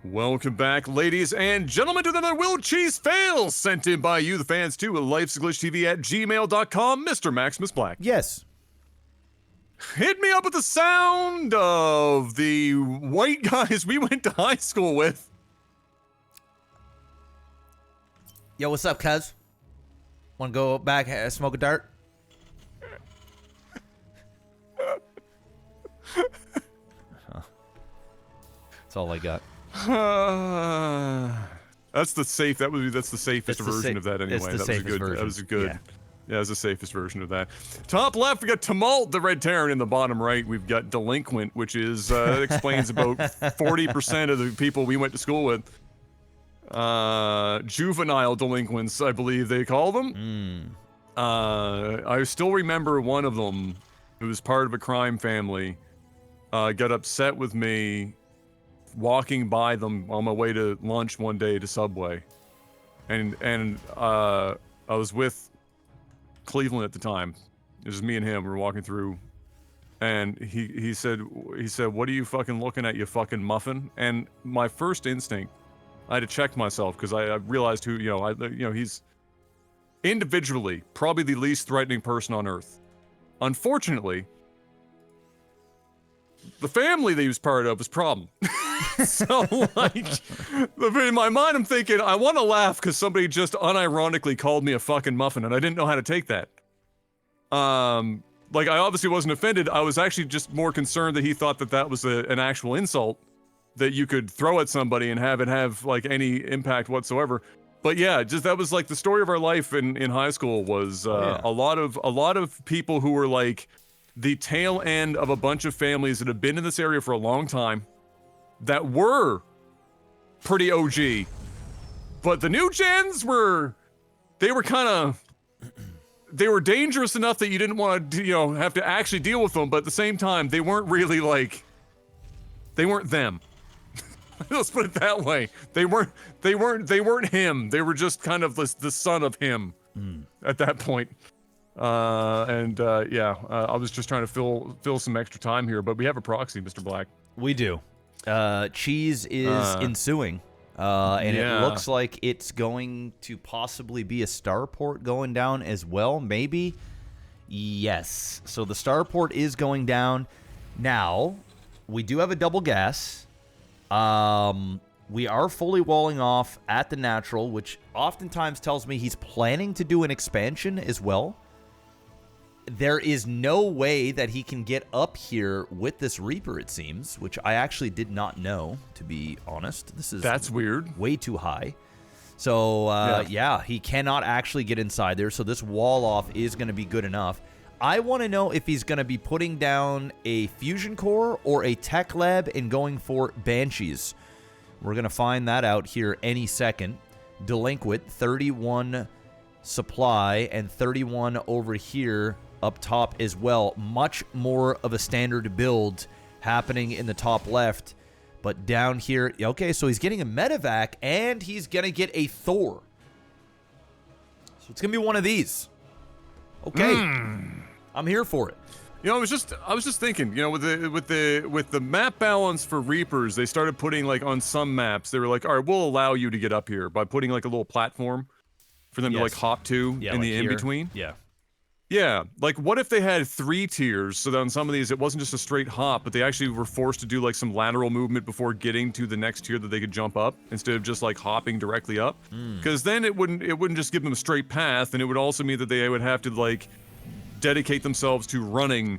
Welcome back, ladies and gentlemen, to another Will Cheese Fail sent in by you, the fans, to Life'sGlitchTV at gmail.com. Mr. Maximus Black. Yes. Hit me up with the sound of the white guys we went to high school with. Yo, what's up, cuz? Wanna go back, smoke a dart? That's all I got. That's the safest version of that anyway. It's the safest version. That was good. Yeah, that's the safest version of that. Top left, we got Tumult, the Red Terran. In the bottom right, we've got Delinquent, which is that explains about 40% of the people we went to school with. Juvenile delinquents, I believe they call them. I still remember one of them, who was part of a crime family, got upset with me walking by them on my way to lunch one day to Subway, and I was with Cleveland at the time. It was me and him. We were walking through, and he said, "What are you fucking looking at, you fucking muffin?" And my first instinct, I had to check myself because I realized who he's individually probably the least threatening person on earth. Unfortunately, the family that he was part of was a problem. So, like, in my mind, I'm thinking, I want to laugh because somebody just unironically called me a fucking muffin, and I didn't know how to take that. Like, I obviously wasn't offended. I was actually just more concerned that he thought that that was an actual insult that you could throw at somebody and have it have, like, any impact whatsoever. But yeah, just that was, like, the story of our life in high school was a lot of people who were, like, the tail end of a bunch of families that have been in this area for a long time that were pretty OG, but the new gens were dangerous enough that you didn't want to, have to actually deal with them, but at the same time, they weren't really they weren't them. Let's put it that way. They weren't him. They were just kind of the son of him at that point. I was just trying to fill some extra time here, but we have a proxy, Mr. Black. We do. Cheese is ensuing, and it looks like it's going to possibly be a starport going down as well, maybe? Yes. So the starport is going down. Now, we do have a double gas. We are fully walling off at the natural, which oftentimes tells me he's planning to do an expansion as well. There is no way that he can get up here with this Reaper, it seems, which I actually did not know, to be honest. That's weird. Way too high. So, he cannot actually get inside there, so this wall off is going to be good enough. I want to know if he's going to be putting down a fusion core or a tech lab and going for Banshees. We're going to find that out here any second. Delinquent, 31 supply, and 31 over here up top as well. Much more of a standard build happening in the top left. But down here, okay, so he's getting a medevac, and he's going to get a Thor. So it's going to be one of these. Okay. I'm here for it. I was just thinking, with the map balance for Reapers, they started putting, like, on some maps, they were like, all right, we'll allow you to get up here by putting, like, a little platform for them to, like, hop to in the in-between. Yeah. Yeah, like, what if they had 3 tiers, so that on some of these, it wasn't just a straight hop, but they actually were forced to do, like, some lateral movement before getting to the next tier that they could jump up, instead of just, like, hopping directly up? Because then it wouldn't just give them a straight path, and it would also mean that they would have to, like, dedicate themselves to running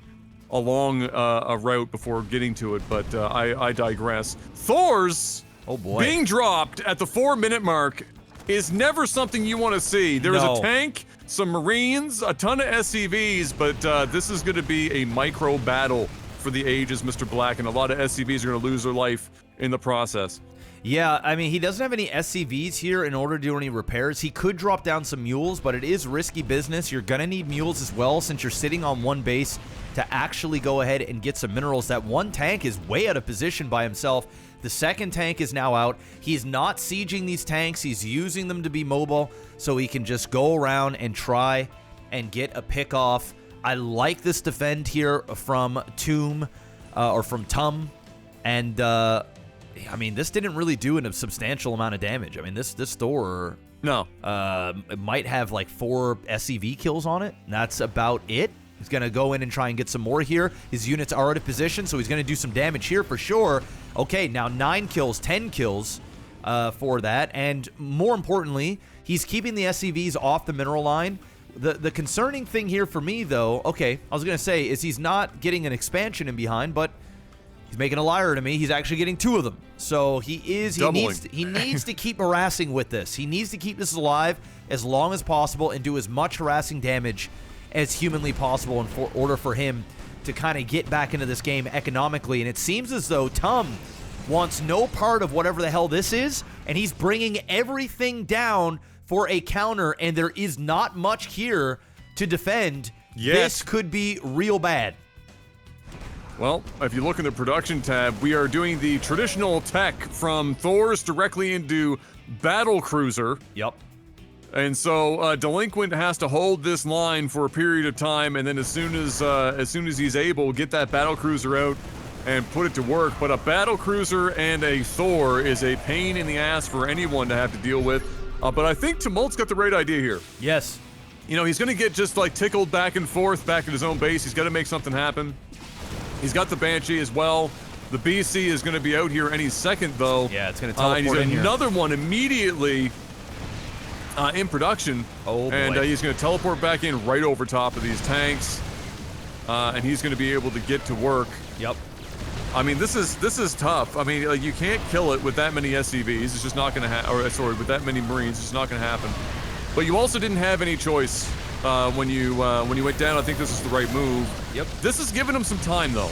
along a route before getting to it, but I digress. Thor's being dropped at the 4-minute mark is never something you want to see. There's a tank, some Marines, a ton of SCVs, but this is going to be a micro battle for the ages, Mr. Black, and a lot of SCVs are going to lose their life in the process. Yeah, I mean, he doesn't have any SCVs here in order to do any repairs. He could drop down some mules, but it is risky business. You're going to need mules as well since you're sitting on one base to actually go ahead and get some minerals. That one tank is way out of position by himself. The second tank is now out. He's not sieging these tanks. He's using them to be mobile so he can just go around and try and get a pick off. I like this defend here from Tum, and I mean, this didn't really do a substantial amount of damage. I mean, this Thor No. it might have like 4 SCV kills on it. That's about it. He's going to go in and try and get some more here. His units are out of position, so he's going to do some damage here for sure. Okay, now 9 kills, 10 kills for that. And more importantly, he's keeping the SCVs off the mineral line. The concerning thing here for me, though, okay, I was going to say, is he's not getting an expansion in behind, but he's making a liar to me. He's actually getting 2 of them. So he needs to keep harassing with this. He needs to keep this alive as long as possible and do as much harassing damage as humanly possible in order for him to kind of get back into this game economically. And it seems as though Tum wants no part of whatever the hell this is, and he's bringing everything down for a counter, and there is not much here to defend. Yes. This could be real bad. Well, if you look in the production tab, we are doing the traditional tech from Thor's directly into Battlecruiser. Yep. And so Delinquent has to hold this line for a period of time, and then as soon as he's able, get that Battlecruiser out and put it to work. But a Battlecruiser and a Thor is a pain in the ass for anyone to have to deal with. But I think Tumult's got the right idea here. Yes. You know, he's going to get just like tickled back and forth back at his own base. He's got to make something happen. He's got the Banshee as well. The BC is going to be out here any second, though. Yeah, it's going to teleport and in he's here. another one immediately in production. Oh, boy. And he's going to teleport back in right over top of these tanks. And he's going to be able to get to work. Yep. I mean, this is tough. I mean, like, you can't kill it with that many SCVs. It's just not going to happen. Or sorry, with that many Marines, it's not going to happen. But you also didn't have any choice when you went down. I think this is the right move. Yep. This is giving him some time though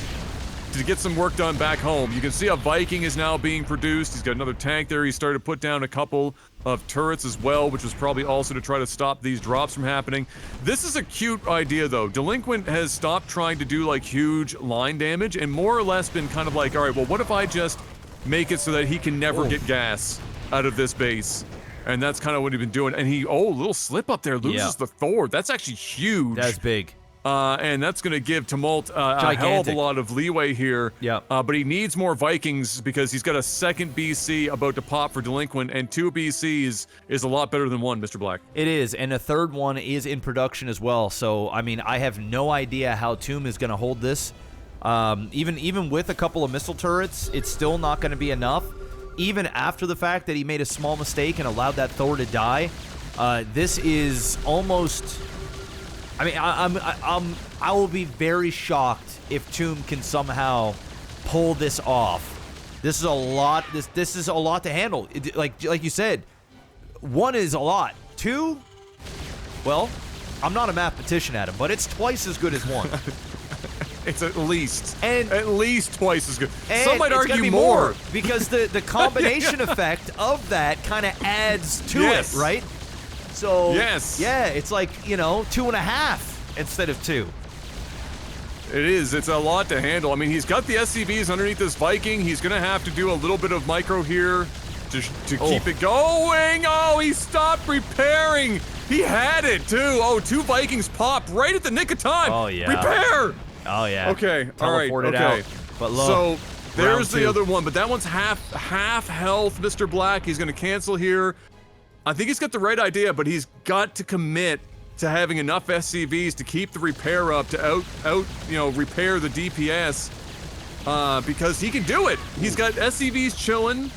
to get some work done back home. You can see a Viking is now being produced. He's got another tank there. He started to put down a couple of turrets as well, which was probably also to try to stop these drops from happening. This is a cute idea though. Delinquent has stopped trying to do like huge line damage and more or less been kind of like, all right, well, what if I just make it so that he can never get gas out of this base? And that's kind of what he's been doing. And he, little slip up there, loses the Thor. That's actually huge. That's big. And that's going to give Tumult a hell of a lot of leeway here. Yeah. But he needs more Vikings because he's got a second BC about to pop for Delinquent, and 2 BCs is a lot better than 1, Mr. Black. It is, and a third one is in production as well. So, I mean, I have no idea how Tomb is going to hold this. Even with a couple of missile turrets, it's still not going to be enough. Even after the fact that he made a small mistake and allowed that Thor to die, this is almost... I mean, I will be very shocked if Tomb can somehow pull this off. This is a lot. This is a lot to handle. Like you said, 1 is a lot. 2, well, I'm not a mathematician, Adam, but it's twice as good as 1. It's at least twice as good. And some might it's gonna argue be more because the combination effect of that kind of adds to it, right? So yeah, it's like, 2.5 instead of 2. It is. It's a lot to handle. I mean, he's got the SCVs underneath this Viking. He's going to have to do a little bit of micro here to keep it going. Oh, he stopped repairing. He had it, too. Oh, 2 Vikings popped right at the nick of time. Oh, yeah. Repair. Oh, yeah. Okay. All right. Teleported Okay. out. But look, so there's the 2. other one, but that one's half health, Mr. Black. He's going to cancel here. I think he's got the right idea, but he's got to commit to having enough SCVs to keep the repair up to repair the DPS because he can do it. He's got SCVs chilling.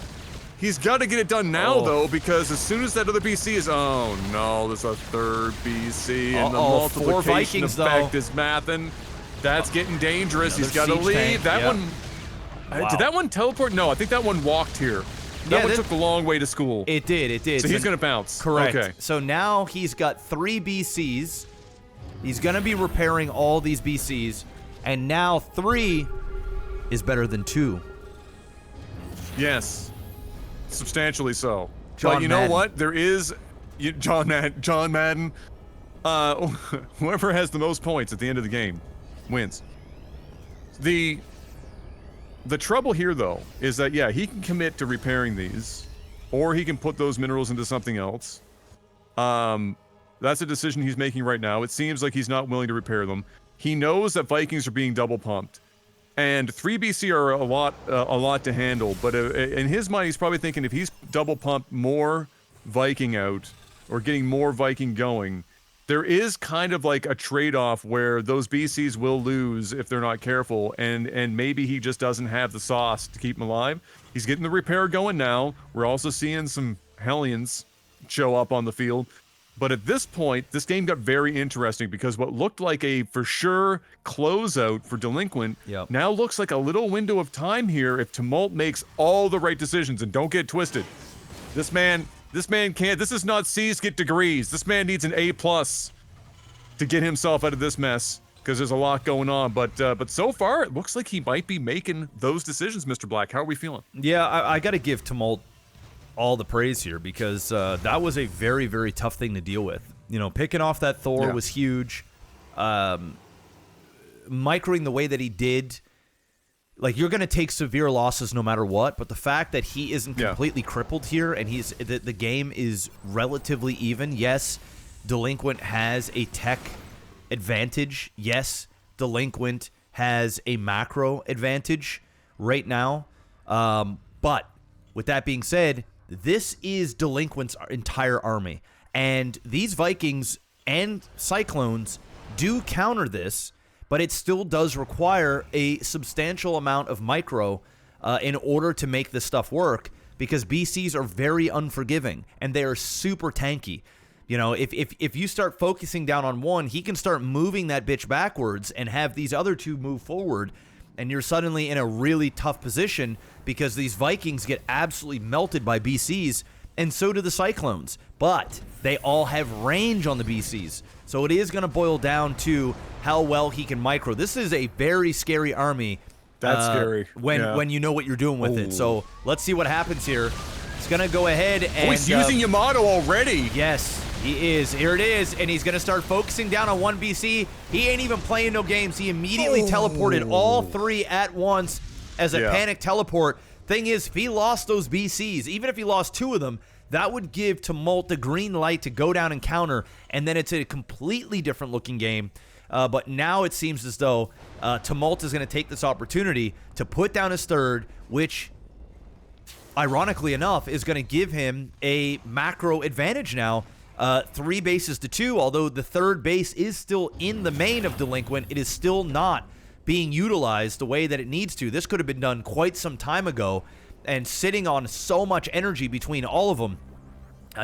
He's got to get it done now though, because as soon as that other BC is, oh no, there's a 3rd BC and the multiplication 4 Vikings, effect though. is mathing. That's getting dangerous. He's got Another to siege leave. tank. That Yep. one. Wow. Did that one teleport? No, I think that one walked here. That one took the long way to school. It did. So he's going to bounce. Correct. Okay. So now he's got 3 BCs. He's going to be repairing all these BCs. And now 3 is better than 2. Yes. Substantially so. John But you know Madden. what? There is... John Madden. Whoever has the most points at the end of the game wins. The trouble here, though, is that, yeah, he can commit to repairing these, or he can put those minerals into something else. That's a decision he's making right now. It seems like he's not willing to repair them. He knows that Vikings are being double pumped. and 3 BC are a lot to handle. But in his mind, he's probably thinking if he's double pumped more Viking out, or getting more Viking going, there is kind of like a trade-off where those BCs will lose if they're not careful, and maybe he just doesn't have the sauce to keep them alive. He's getting the repair going now. We're also seeing some Hellions show up on the field. But at this point, this game got very interesting because what looked like a for sure closeout for Delinquent now looks like a little window of time here if Tumult makes all the right decisions. And don't get twisted. This man can't. This is not C's get degrees. This man needs an A+ to get himself out of this mess because there's a lot going on. But so far, it looks like he might be making those decisions, Mr. Black. How are we feeling? Yeah, I got to give Tumult all the praise here because that was a very, very tough thing to deal with. You know, picking off that Thor was huge. Microing the way that he did, like, you're going to take severe losses no matter what, but the fact that he isn't completely crippled here and the game is relatively even. Yes, Delinquent has a tech advantage. Yes, Delinquent has a macro advantage right now. But with that being said, this is Delinquent's entire army. And these Vikings and Cyclones do counter this, but it still does require a substantial amount of micro in order to make this stuff work, because BCs are very unforgiving and they are super tanky. You know, if you start focusing down on one, he can start moving that bitch backwards and have these other two move forward, and you're suddenly in a really tough position because these Vikings get absolutely melted by BCs, and so do the Cyclones. But they all have range on the BCs, so it is going to boil down to how well he can micro. This is a very scary army. That's scary. When you know what you're doing with it. So let's see what happens here. He's going to go ahead and... Oh, he's using Yamato already. Yes, he is. Here it is, and he's going to start focusing down on one BC. He ain't even playing no games. He immediately teleported all three at once as a panic teleport. Thing is, if he lost those BCs, even if he lost two of them, that would give Tumult the green light to go down and counter, and then it's a completely different looking game. But now it seems as though Tumult is going to take this opportunity to put down his third, which, ironically enough, is going to give him a macro advantage now. 3 bases to 2, although the third base is still in the main of Delinquent. It is still not being utilized the way that it needs to. This could have been done quite some time ago, and sitting on so much energy between all of them.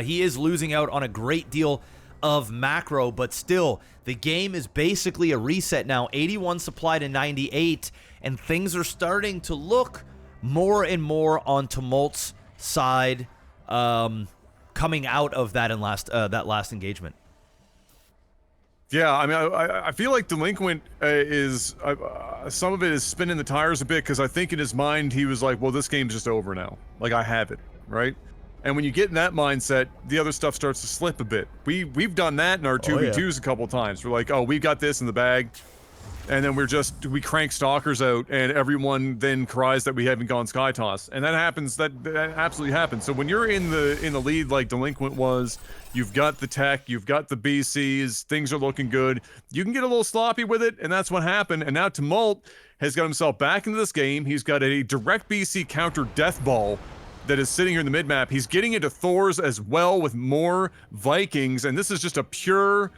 He is losing out on a great deal of macro, but still, the game is basically a reset now. 81 supply to 98, and things are starting to look more and more on Tumult's side coming out of that last engagement. Yeah, I mean, I feel like Delinquent is some of it is spinning the tires a bit, because I think in his mind he was like, well, this game's just over now. Like, I have it, right? And when you get in that mindset, the other stuff starts to slip a bit. We've done that in our 2v2s a couple times. We're like, oh, we've got this in the bag. And then we crank stalkers out, and everyone then cries that we haven't gone sky toss. And that happens, that absolutely happens. So when you're in the lead like Delinquent was, you've got the tech, you've got the BCs, things are looking good. You can get a little sloppy with it, and that's what happened. And now Tumult has got himself back into this game. He's got a direct BC counter death ball that is sitting here in the mid-map. He's getting into Thors as well with more Vikings, and this is just a pure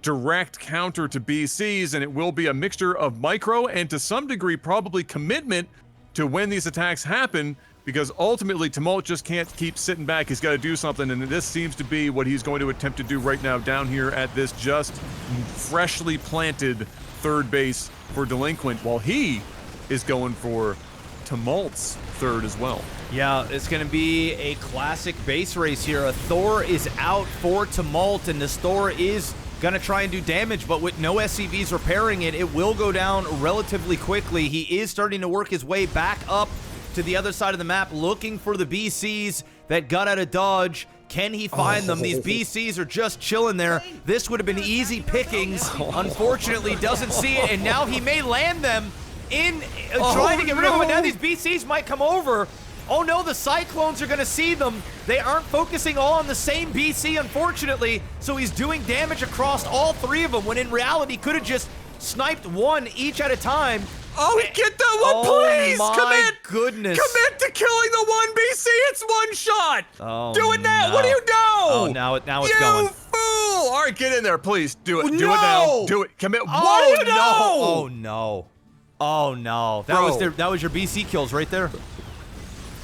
direct counter to BCs, and it will be a mixture of micro and to some degree probably commitment to when these attacks happen, because ultimately Tumult just can't keep sitting back. He's got to do something, and this seems to be what he's going to attempt to do right now down here at this just freshly planted third base for Delinquent, while he is going for Tumult's third as well. Yeah, it's going to be a classic base race here. A Thor is out for Tumult, and this Thor is going to try and do damage, but with no SCVs repairing it, it will go down relatively quickly. He is starting to work his way back up to the other side of the map, looking for the BCs that got out of dodge. Can he find them? These BCs are just chilling there. This would have been easy pickings. Unfortunately, doesn't see it, and now he may land them in trying to get rid of them, but now these BCs might come over. Oh no, the Cyclones are going to see them. They aren't focusing all on the same BC, unfortunately, so he's doing damage across all three of them, when in reality could have just sniped one each at a time. Oh, get that one, please! Oh, my Commit! goodness. Commit to killing the one BC! It's one shot! Oh, Do it now! no. What do you do? Oh, now it's going. You fool! All right, get in there, please. Do it. Do No! it now. Do it. Commit. Oh, What do you do? no. Oh, no. Oh, no. That was your BC kills right there.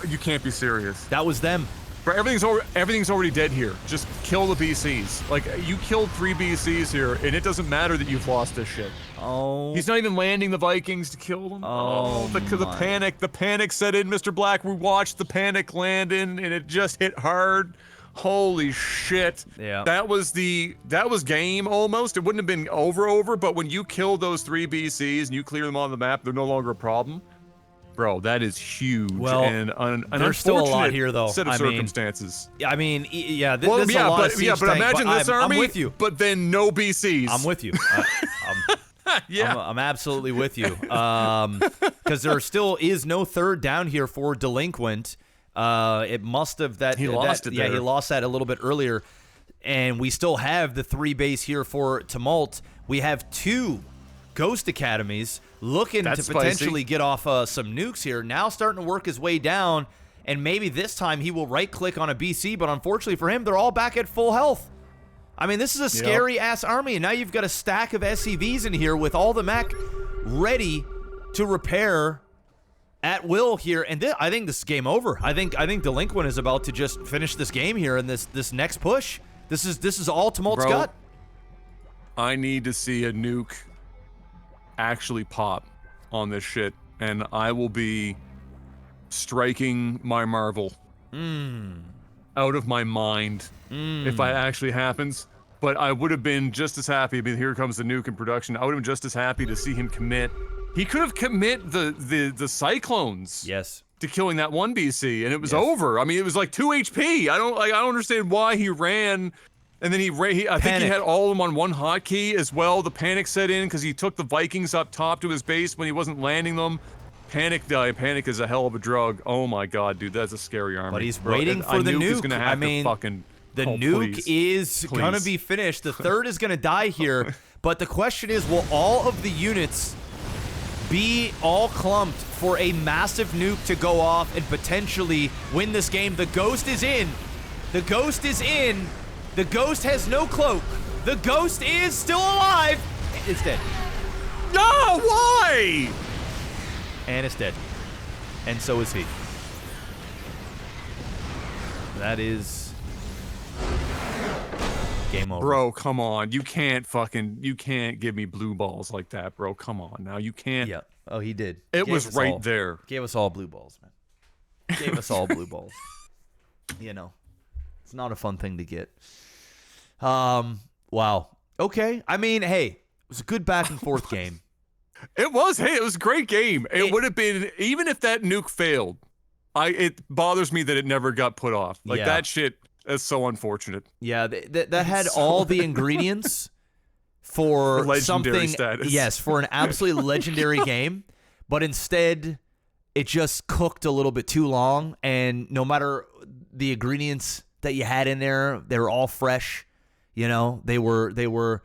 You can't be serious. That was them. Bro, everything's already dead here. Just kill the BCs. Like, you killed 3 BCs here, and it doesn't matter that you've lost this shit. Oh. He's not even landing the Vikings to kill them. Oh, the panic set in, Mr. Black. We watched the panic land in, and it just hit hard. Holy shit. Yeah. That was game almost. It wouldn't have been over, but when you kill those 3 BCs and you clear them on the map, they're no longer a problem. Bro, that is huge. Well, and an there's still a lot here, though. Set of circumstances. I mean, yeah, this is a lot of siege but imagine tank, this army. I'm with you. But then no BCs. I'm with you. Yeah. I'm absolutely with you. Because there still is no third down here for delinquent. It must have he lost it there. Yeah, he lost that a little bit earlier. And we still have the 3 base here for Tumult. We have 2 Ghost Academies looking to potentially get off some nukes here. Now starting to work his way down, and maybe this time he will right-click on a BC, but unfortunately for him, they're all back at full health. I mean, this is a scary-ass army, and now you've got a stack of SCVs in here with all the mech ready to repair at will here, and I think this is game over. I think Delinquent is about to just finish this game here in this next push. This is all Tumult's got. I need to see a nuke actually pop on this shit, and I will be striking my marvel out of my mind if that actually happens. But I would have been just as happy. I mean, here comes the nuke in production. I would have been just as happy to see him commit. He could have commit the cyclones. Yes. To killing that one BC, and it was over. I mean, it was like 2 HP. I don't understand why he ran. And then I think he had all of them on one hotkey as well. The panic set in because he took the Vikings up top to his base when he wasn't landing them. Panic is a hell of a drug. Oh my god, dude, that's a scary army. But he's waiting for the nuke. Is gonna have to fucking, the nuke is gonna be finished. The third is gonna die here. But the question is, will all of the units be all clumped for a massive nuke to go off and potentially win this game? The Ghost is in. The Ghost is in. The Ghost has no cloak. The Ghost is still alive. It's dead. No, why? And it's dead. And so is he. That is game over. Bro, come on. You can't give me blue balls like that, bro. Come on now. You can't. Yeah. Oh, he did. It was right there. Gave us all blue balls, man. Gave us all blue balls. You know, it's not a fun thing to get. Wow. Okay. I mean, hey, it was a good back and forth game. It was. Hey, it was a great game. It would have been, even if that nuke failed, it bothers me that it never got put off. Like, that shit is so unfortunate. Yeah, that had all the ingredients for legendary something. Status. Yes, for an absolutely legendary game, but instead it just cooked a little bit too long, and no matter the ingredients that you had in there, they were all fresh. You know, they were.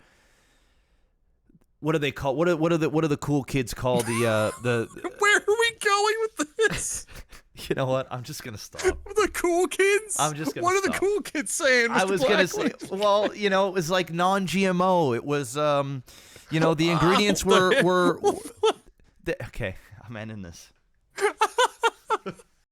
What do they call? What are the cool kids call the? Where are we going with this? You know what? I'm just gonna stop. The cool kids. I'm just gonna. What stop. are the cool kids saying? Mr. I was gonna say. Blackley? Well, you know, it was like non-GMO. It was, you know, the ingredients were. Okay, I'm ending this.